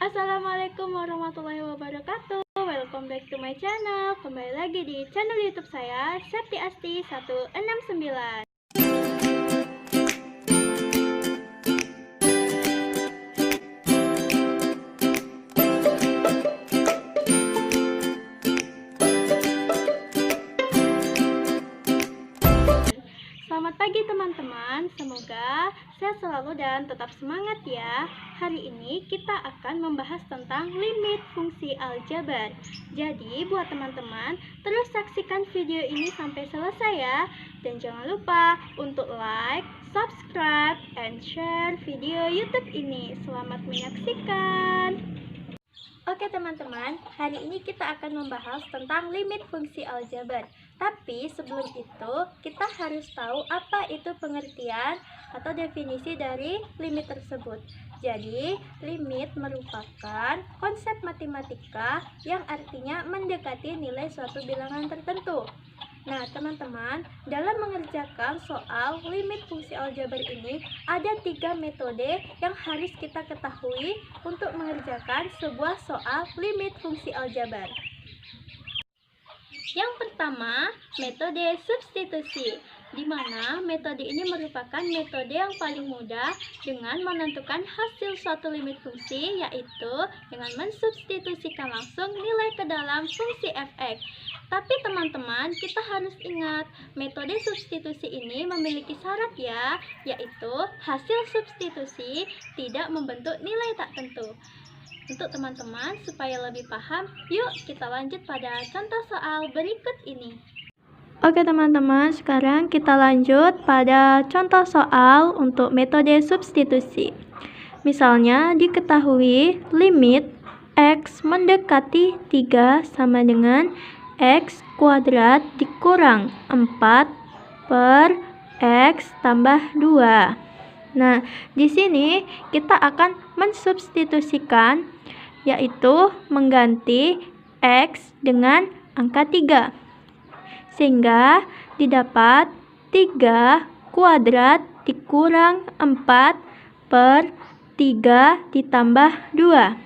Assalamualaikum warahmatullahi wabarakatuh. Welcome back to my channel. Kembali lagi di channel YouTube saya, Septi Asti 169. Selamat pagi teman-teman, semoga sehat selalu dan tetap semangat ya. Hari ini kita akan membahas tentang limit fungsi aljabar. Jadi buat teman-teman, terus saksikan video ini sampai selesai ya. Dan jangan lupa untuk like, subscribe, and share video YouTube ini. Selamat menyaksikan. Oke teman-teman, hari ini kita akan membahas tentang limit fungsi aljabar. Tapi sebelum itu, kita harus tahu apa itu pengertian atau definisi dari limit tersebut. Jadi, limit merupakan konsep matematika yang artinya mendekati nilai suatu bilangan tertentu. Nah, teman-teman, dalam mengerjakan soal limit fungsi aljabar ini, ada 3 metode yang harus kita ketahui untuk mengerjakan sebuah soal limit fungsi aljabar. Yang pertama, metode substitusi, di mana metode ini merupakan metode yang paling mudah dengan menentukan hasil suatu limit fungsi, yaitu dengan mensubstitusikan langsung nilai ke dalam fungsi f(x). Tapi teman-teman, kita harus ingat, metode substitusi ini memiliki syarat ya, yaitu hasil substitusi tidak membentuk nilai tak tentu. Untuk teman-teman, supaya lebih paham, yuk kita lanjut pada contoh soal berikut ini. Oke teman-teman, sekarang kita lanjut pada contoh soal untuk metode substitusi. Misalnya, diketahui limit x mendekati 3 sama dengan x kuadrat dikurang 4 per x tambah 2. Nah, di sini kita akan mensubstitusikan, yaitu mengganti x dengan angka 3. Sehingga didapat 3 kuadrat dikurang 4 per 3 ditambah 2.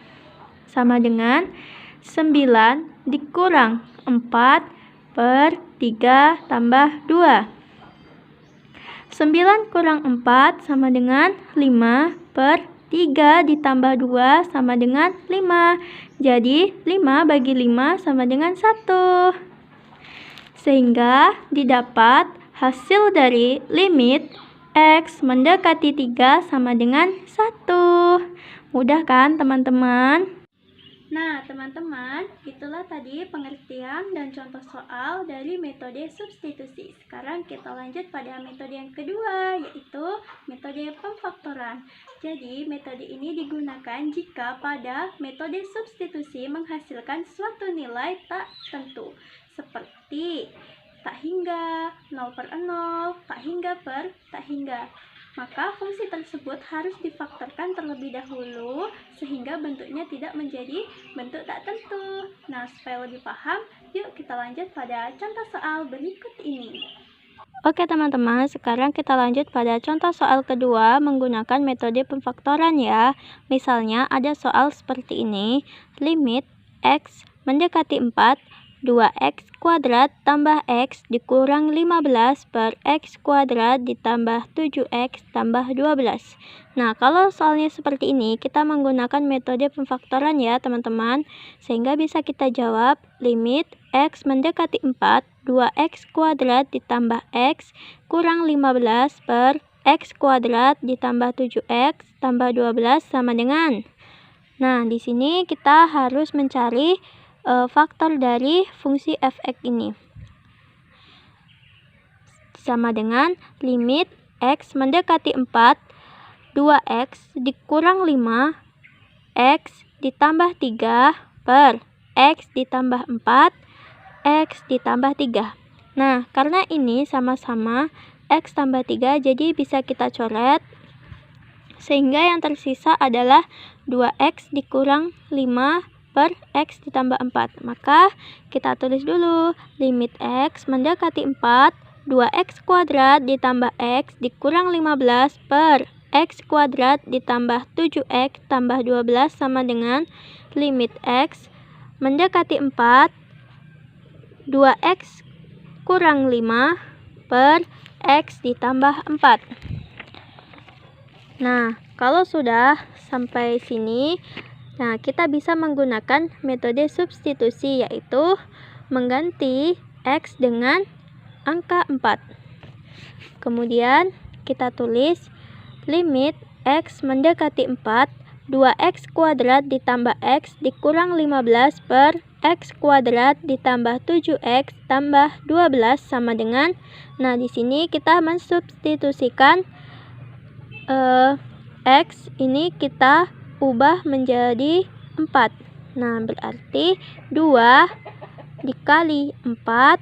Sama dengan 9 dikurang 4 per 3 tambah 2. 9 kurang 4 sama dengan 5 per 3 ditambah 2 sama dengan 5. Jadi 5 bagi 5 sama dengan 1. Sehingga didapat hasil dari limit x mendekati 3 sama dengan 1. Mudah kan teman-teman? Nah, teman-teman, itulah tadi pengertian dan contoh soal dari metode substitusi. Sekarang kita lanjut pada metode yang kedua, yaitu metode pemfaktoran. Jadi, metode ini digunakan jika pada metode substitusi menghasilkan suatu nilai tak tentu, seperti tak hingga, 0 per 0, tak hingga per tak hingga. Maka fungsi tersebut harus difaktorkan terlebih dahulu sehingga bentuknya tidak menjadi bentuk tak tentu. Nah, supaya lebih paham, yuk kita lanjut pada contoh soal berikut ini. Oke teman-teman, sekarang kita lanjut pada contoh soal kedua menggunakan metode pemfaktoran ya. Misalnya ada soal seperti ini, limit x mendekati 4, 2x kuadrat tambah x dikurang 15 per x kuadrat ditambah 7x tambah 12. Nah, kalau soalnya seperti ini, kita menggunakan metode pemfaktoran ya teman-teman. Sehingga bisa kita jawab limit x mendekati 4, 2x kuadrat ditambah x kurang 15 per x kuadrat ditambah 7x tambah 12 sama dengan. Nah, di sini kita harus mencari faktor dari fungsi f(x) ini. Sama dengan limit x mendekati 4, 2x dikurang 5, x ditambah 3 per x ditambah 4, x ditambah 3. Nah, karena ini sama-sama x tambah 3, jadi bisa kita coret. Sehingga yang tersisa adalah 2x dikurang 5 per x ditambah 4. Maka kita tulis dulu limit x mendekati 4, 2x kuadrat ditambah x dikurang 15 per X kuadrat ditambah 7X tambah 12 sama dengan limit X mendekati 4, 2X kurang 5 per X ditambah 4. Nah, kalau sudah sampai sini, nah kita bisa menggunakan metode substitusi, yaitu mengganti X dengan angka 4. Kemudian kita tulis limit X mendekati 4, 2X kuadrat ditambah X dikurang 15 per X kuadrat ditambah 7X tambah 12 sama dengan, nah di sini kita mensubstitusikan X ini kita ubah menjadi 4. Nah, berarti 2 dikali 4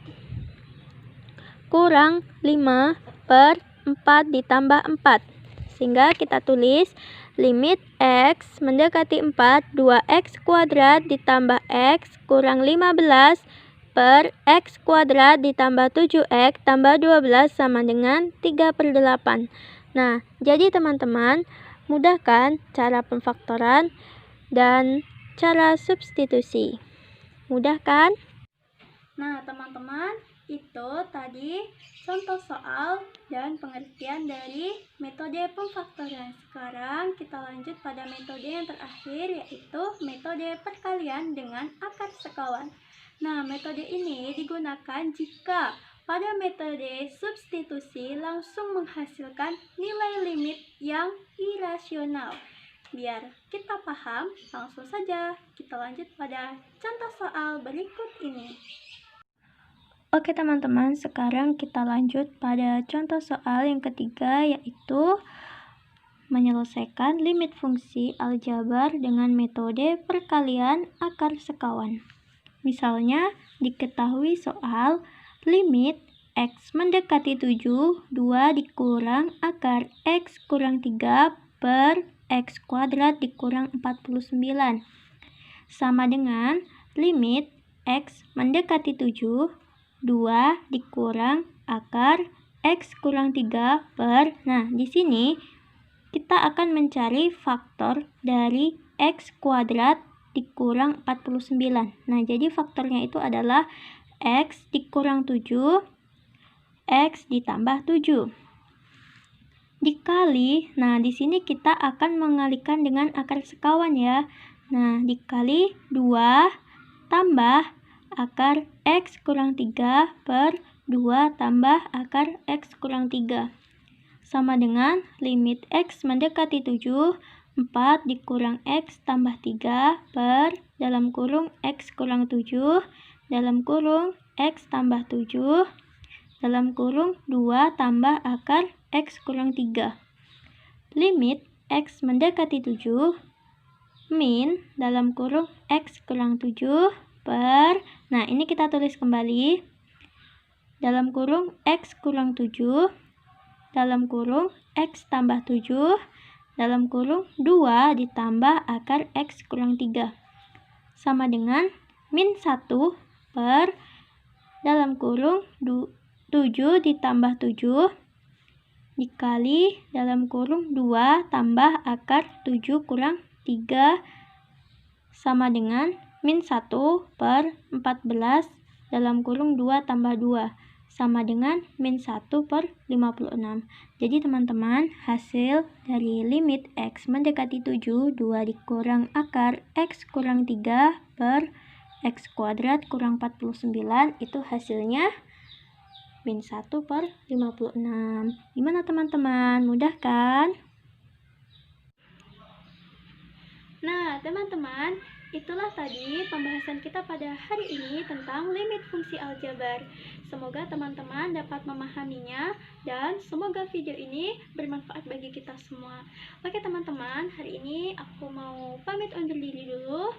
kurang 5 per 4 ditambah 4. Sehingga kita tulis limit X mendekati 4, 2X kuadrat ditambah X kurang 15 per X kuadrat ditambah 7X tambah 12 sama dengan 3/8. Nah, jadi teman-teman, mudah kan cara pemfaktoran dan cara substitusi? Mudah kan? Nah, teman-teman, itu tadi contoh soal dan pengertian dari metode pemfaktoran. Sekarang kita lanjut pada metode yang terakhir, yaitu metode perkalian dengan akar sekawan. Nah, metode ini digunakan jika pada metode substitusi langsung menghasilkan nilai limit yang irasional. Biar kita paham, langsung saja kita lanjut pada contoh soal berikut ini. Oke teman-teman, sekarang kita lanjut pada contoh soal yang ketiga, yaitu menyelesaikan limit fungsi aljabar dengan metode perkalian akar sekawan. Misalnya, diketahui soal limit X mendekati 7, 2 dikurang akar X kurang 3 per X kuadrat dikurang 49. Sama dengan limit X mendekati 7, 2 dikurang akar X kurang 3 per, nah di sini kita akan mencari faktor dari X kuadrat dikurang 49. Nah, jadi faktornya itu adalah X dikurang 7, X ditambah 7. Dikali, nah di sini kita akan mengalikan dengan akar sekawan ya. Nah, dikali 2 tambah akar X kurang 3 per 2 tambah akar X kurang 3. Sama dengan limit X mendekati 7, 4 dikurang X tambah 3 per dalam kurung X kurang 7 dalam kurung X tambah 7 dalam kurung 2 tambah akar X kurang 3. Limit X mendekati 7 min dalam kurung X kurang 7 per, nah ini kita tulis kembali dalam kurung X kurang 7 dalam kurung X tambah 7 dalam kurung 2 ditambah akar X kurang 3 sama dengan min 1 per dalam kurung 7 ditambah 7 dikali dalam kurung 2 tambah akar 7 kurang 3 sama dengan min 1 per 14 dalam kurung 2 tambah 2 sama dengan min 1 per 56. Jadi teman-teman, hasil dari limit X mendekati 7, 2 dikurang akar X kurang 3 per X kuadrat kurang 49, itu hasilnya min 1 per 56. Gimana teman-teman? Mudah kan? Nah, teman-teman, itulah tadi pembahasan kita pada hari ini tentang limit fungsi aljabar. Semoga teman-teman dapat memahaminya dan semoga video ini bermanfaat bagi kita semua. Oke teman-teman, hari ini aku mau pamit undur diri dulu.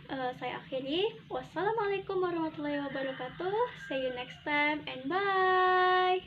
Saya akhiri. Wassalamualaikum warahmatullahi wabarakatuh. See you next time and bye.